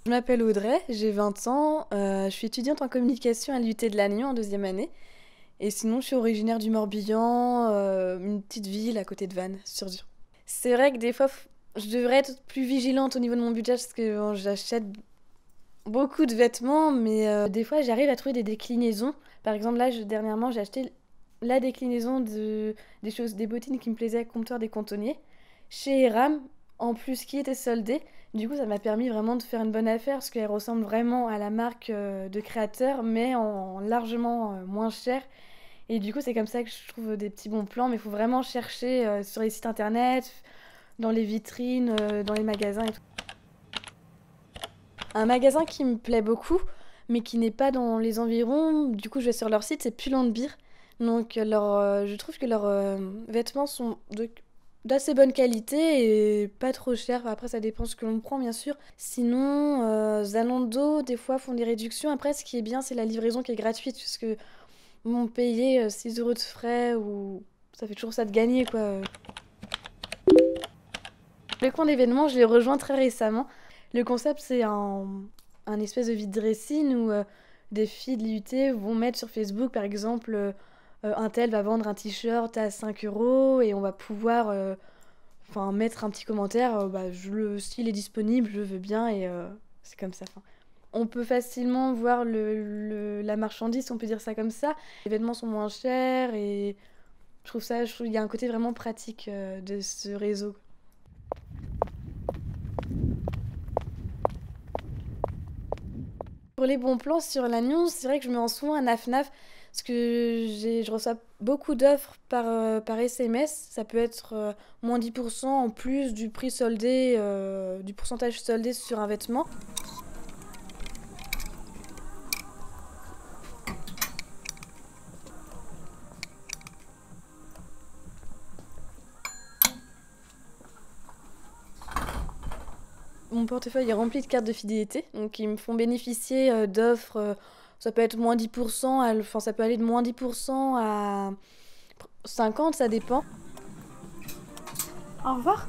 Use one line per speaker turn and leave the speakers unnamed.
Je m'appelle Audrey, j'ai 20 ans, je suis étudiante en communication à l'UT de Lannion en deuxième année. Et sinon, je suis originaire du Morbihan, une petite ville à côté de Vannes, sur Dieu. C'est vrai que des fois, je devrais être plus vigilante au niveau de mon budget parce que bon, j'achète beaucoup de vêtements, mais des fois, j'arrive à trouver des déclinaisons. Par exemple, là, dernièrement, j'ai acheté la déclinaison des choses, des bottines qui me plaisaient, comptoir des cantonniers, chez Eram, en plus qui était soldée. Du coup, ça m'a permis vraiment de faire une bonne affaire parce qu'elle ressemble vraiment à la marque de créateur, mais en largement moins cher. Et du coup, c'est comme ça que je trouve des petits bons plans, mais il faut vraiment chercher sur les sites internet, dans les vitrines, dans les magasins et tout. Un magasin qui me plaît beaucoup, mais qui n'est pas dans les environs, du coup je vais sur leur site, c'est Pull&Bear. Donc je trouve que leurs vêtements sont d'assez bonne qualité et pas trop chers. Après ça dépend ce que l'on prend bien sûr. Sinon, Zalando des fois font des réductions. Après ce qui est bien c'est la livraison qui est gratuite puisque m'ont payé 6 euros de frais ou ça fait toujours ça de gagner quoi. Le coin d'événements, je l'ai rejoint très récemment. Le concept, c'est un espèce de vide dressing où des filles de l'IUT vont mettre sur Facebook, par exemple, un tel va vendre un t-shirt à 5 euros et on va pouvoir mettre un petit commentaire, bah, le style est disponible, je veux bien et c'est comme ça. Enfin, on peut facilement voir la marchandise, on peut dire ça comme ça. Les vêtements sont moins chers et je trouve qu'il y a un côté vraiment pratique de ce réseau. Pour les bons plans sur l'Agnon, c'est vrai que je me rends souvent à Naf parce que je reçois beaucoup d'offres par SMS. Ça peut être moins 10% en plus du prix soldé, du pourcentage soldé sur un vêtement. Mon portefeuille est rempli de cartes de fidélité, donc ils me font bénéficier d'offres. Ça peut être moins 10%, enfin ça peut aller de moins 10% à 50, ça dépend.
Au revoir.